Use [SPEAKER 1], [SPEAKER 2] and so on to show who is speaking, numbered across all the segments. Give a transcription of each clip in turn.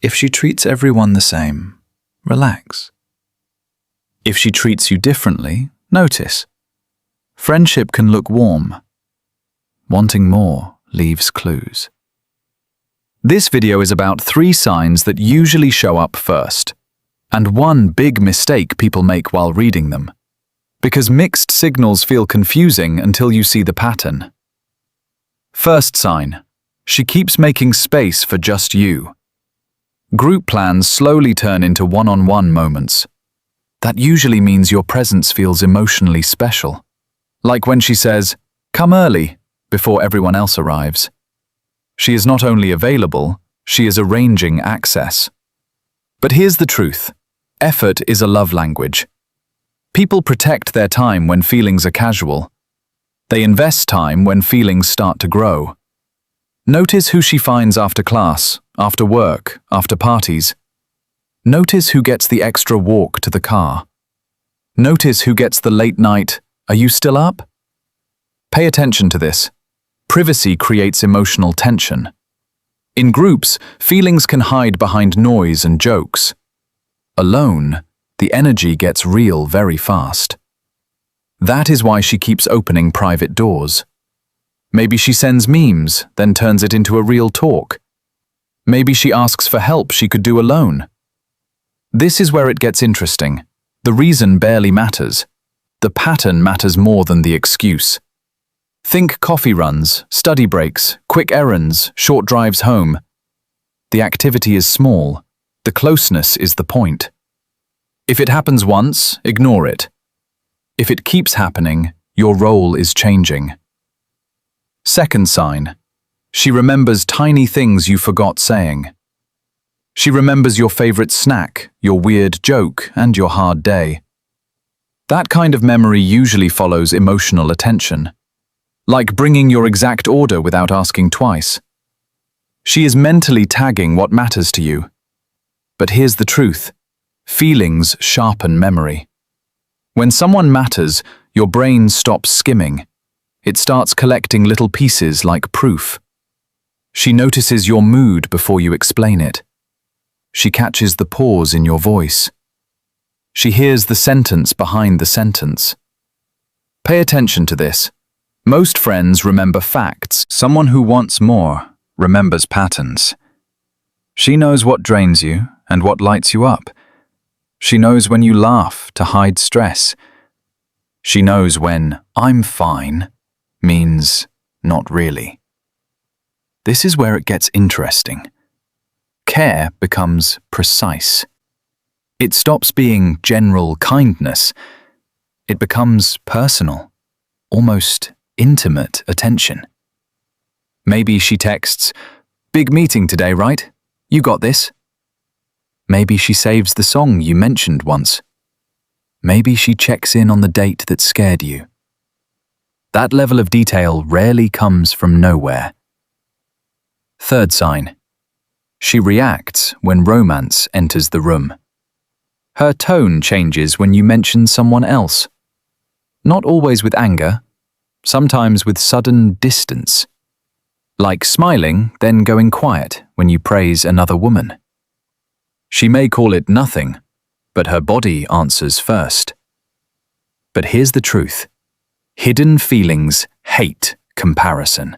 [SPEAKER 1] If she treats everyone the same, relax. If she treats you differently, notice. Friendship can look warm. Wanting more leaves clues. This video is about 3 signs that usually show up first, and one big mistake people make while reading them, because mixed signals feel confusing until you see the pattern. First sign: she keeps making space for just you. Group plans slowly turn into one-on-one moments. That usually means your presence feels emotionally special. Like when she says, "Come early," before everyone else arrives. She is not only available, she is arranging access. But here's the truth: effort is a love language. People protect their time when feelings are casual. They invest time when feelings start to grow. Notice who she finds after class, after work, after parties. Notice who gets the extra walk to the car. Notice who gets the late night, "Are you still up?" Pay attention to this. Privacy creates emotional tension. In groups, feelings can hide behind noise and jokes. Alone, the energy gets real very fast. That is why she keeps opening private doors. Maybe she sends memes, then turns it into a real talk. Maybe she asks for help she could do alone. This is where it gets interesting. The reason barely matters. The pattern matters more than the excuse. Think coffee runs, study breaks, quick errands, short drives home. The activity is small. The closeness is the point. If it happens once, ignore it. If it keeps happening, your role is changing. Second sign: she remembers tiny things you forgot saying. She remembers your favorite snack, your weird joke, and your hard day. That kind of memory usually follows emotional attention, like bringing your exact order without asking twice. She is mentally tagging what matters to you. But here's the truth: feelings sharpen memory. When someone matters, your brain stops skimming. It starts collecting little pieces like proof. She notices your mood before you explain it. She catches the pause in your voice. She hears the sentence behind the sentence. Pay attention to this. Most friends remember facts. Someone who wants more remembers patterns. She knows what drains you and what lights you up. She knows when you laugh to hide stress. She knows when "I'm fine" means "not really." This is where it gets interesting. Care becomes precise. It stops being general kindness. It becomes personal, almost intimate attention. Maybe she texts, "Big meeting today, right? You got this." Maybe she saves the song you mentioned once. Maybe she checks in on the date that scared you. That level of detail rarely comes from nowhere. Third sign: she reacts when romance enters the room. Her tone changes when you mention someone else. Not always with anger, sometimes with sudden distance. Like smiling, then going quiet when you praise another woman. She may call it nothing, but her body answers first. But here's the truth: hidden feelings hate comparison.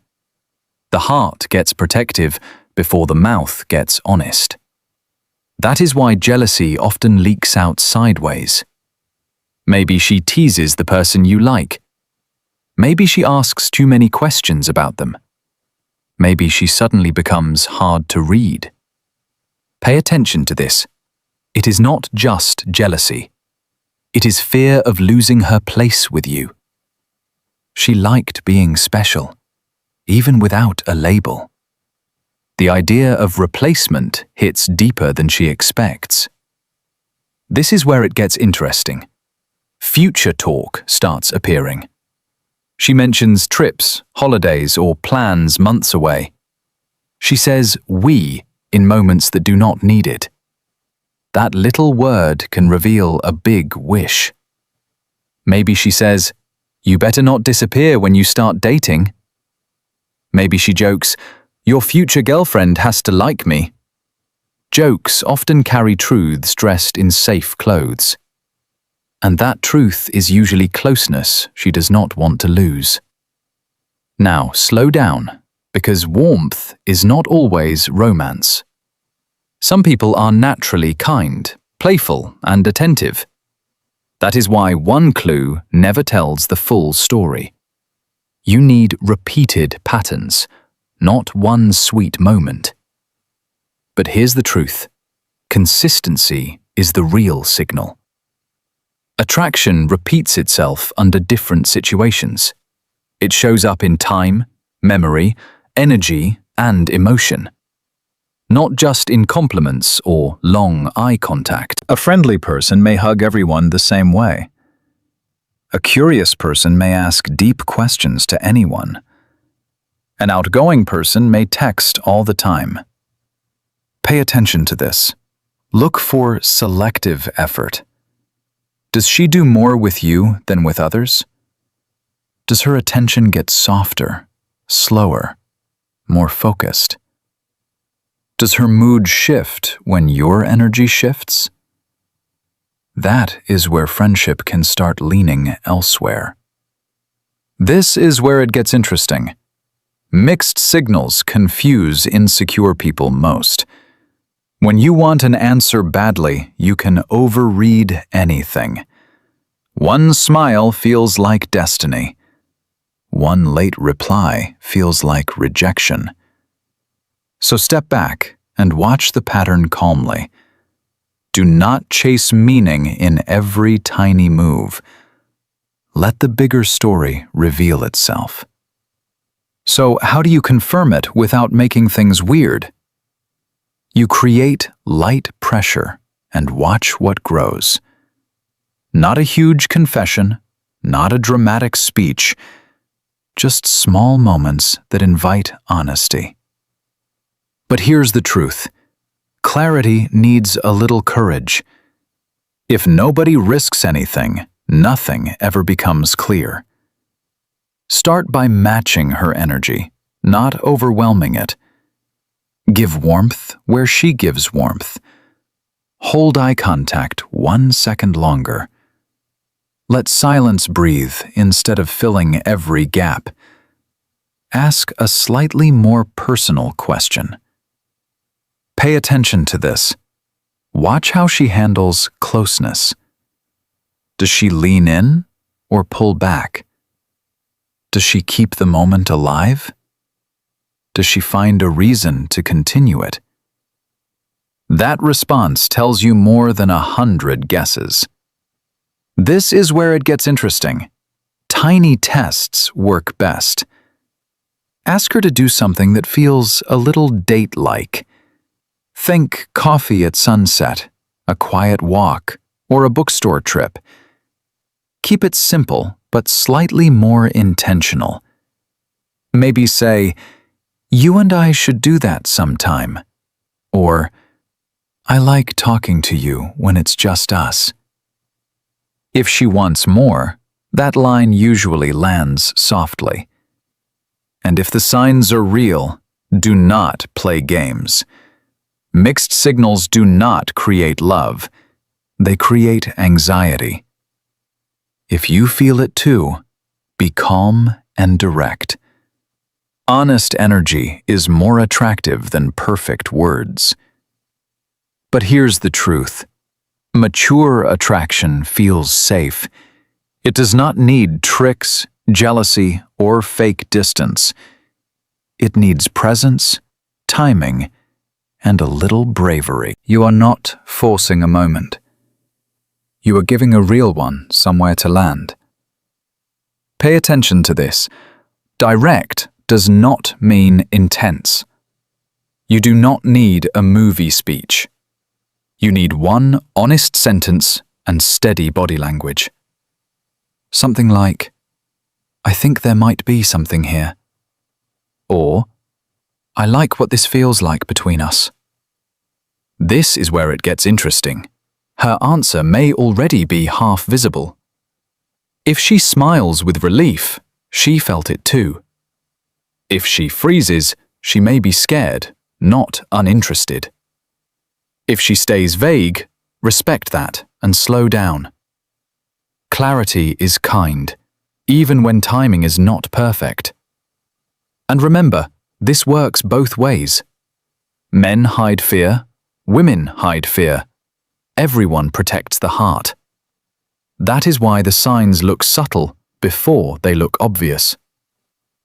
[SPEAKER 1] The heart gets protective before the mouth gets honest. That is why jealousy often leaks out sideways. Maybe she teases the person you like. Maybe she asks too many questions about them. Maybe she suddenly becomes hard to read. Pay attention to this. It is not just jealousy. It is fear of losing her place with you. She liked being special, even without a label. The idea of replacement hits deeper than she expects. This is where it gets interesting. Future talk starts appearing. She mentions trips, holidays, or plans months away. She says "we" in moments that do not need it. That little word can reveal a big wish. Maybe she says, "You better not disappear when you start dating." Maybe she jokes, "Your future girlfriend has to like me." Jokes often carry truths dressed in safe clothes. And that truth is usually closeness she does not want to lose. Now, slow down, because warmth is not always romance. Some people are naturally kind, playful, and attentive. That is why one clue never tells the full story. You need repeated patterns, not one sweet moment. But here's the truth. Consistency is the real signal. Attraction repeats itself under different situations. It shows up in time, memory, energy, and emotion. Not just in compliments or long eye contact.
[SPEAKER 2] A friendly person may hug everyone the same way. A curious person may ask deep questions to anyone. An outgoing person may text all the time. Pay attention to this. Look for selective effort. Does she do more with you than with others? Does her attention get softer, slower, more focused? Does her mood shift when your energy shifts? That is where friendship can start leaning elsewhere. This is where it gets interesting. Mixed signals confuse insecure people most. When you want an answer badly, you can overread anything. One smile feels like destiny. One late reply feels like rejection. So step back and watch the pattern calmly. Do not chase meaning in every tiny move. Let the bigger story reveal itself. So how do you confirm it without making things weird? You create light pressure and watch what grows. Not a huge confession, not a dramatic speech, just small moments that invite honesty. But here's the truth. Clarity needs a little courage. If nobody risks anything, nothing ever becomes clear. Start by matching her energy, not overwhelming it. Give warmth where she gives warmth. Hold eye contact 1 second longer. Let silence breathe instead of filling every gap. Ask a slightly more personal question. Pay attention to this. Watch how she handles closeness. Does she lean in or pull back? Does she keep the moment alive? Does she find a reason to continue it? That response tells you more than 100 guesses. This is where it gets interesting. Tiny tests work best. Ask her to do something that feels a little date-like. Think coffee at sunset, a quiet walk, or a bookstore trip. Keep it simple, but slightly more intentional. Maybe say, "You and I should do that sometime." Or, "I like talking to you when it's just us." If she wants more, that line usually lands softly. And if the signs are real, do not play games. Mixed signals do not create love. They create anxiety. If you feel it too, be calm and direct. Honest energy is more attractive than perfect words. But here's the truth. Mature attraction feels safe. It does not need tricks, jealousy, or fake distance. It needs presence, timing, and a little bravery. You are not forcing a moment. You are giving a real one somewhere to land. Pay attention to this. Direct does not mean intense. You do not need a movie speech. You need one honest sentence and steady body language. Something like, "I think there might be something here." Or, "I like what this feels like between us." This is where it gets interesting. Her answer may already be half visible. If she smiles with relief, she felt it too. If she freezes, she may be scared, not uninterested.
[SPEAKER 1] If she stays vague, respect that and slow down. Clarity is kind, even when timing is not perfect. And remember, this works both ways. Men hide fear, women hide fear. Everyone protects the heart. That is why the signs look subtle before they look obvious.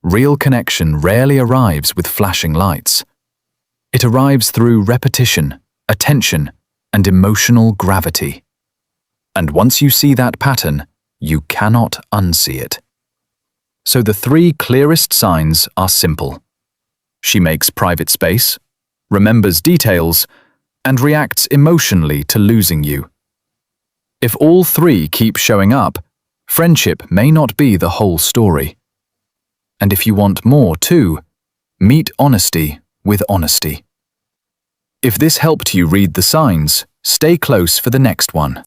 [SPEAKER 1] Real connection rarely arrives with flashing lights. It arrives through repetition, attention, and emotional gravity. And once you see that pattern, you cannot unsee it. So the 3 clearest signs are simple. She makes private space, remembers details, and reacts emotionally to losing you. If all 3 keep showing up, friendship may not be the whole story. And if you want more too, meet honesty with honesty. If this helped you read the signs, stay close for the next one.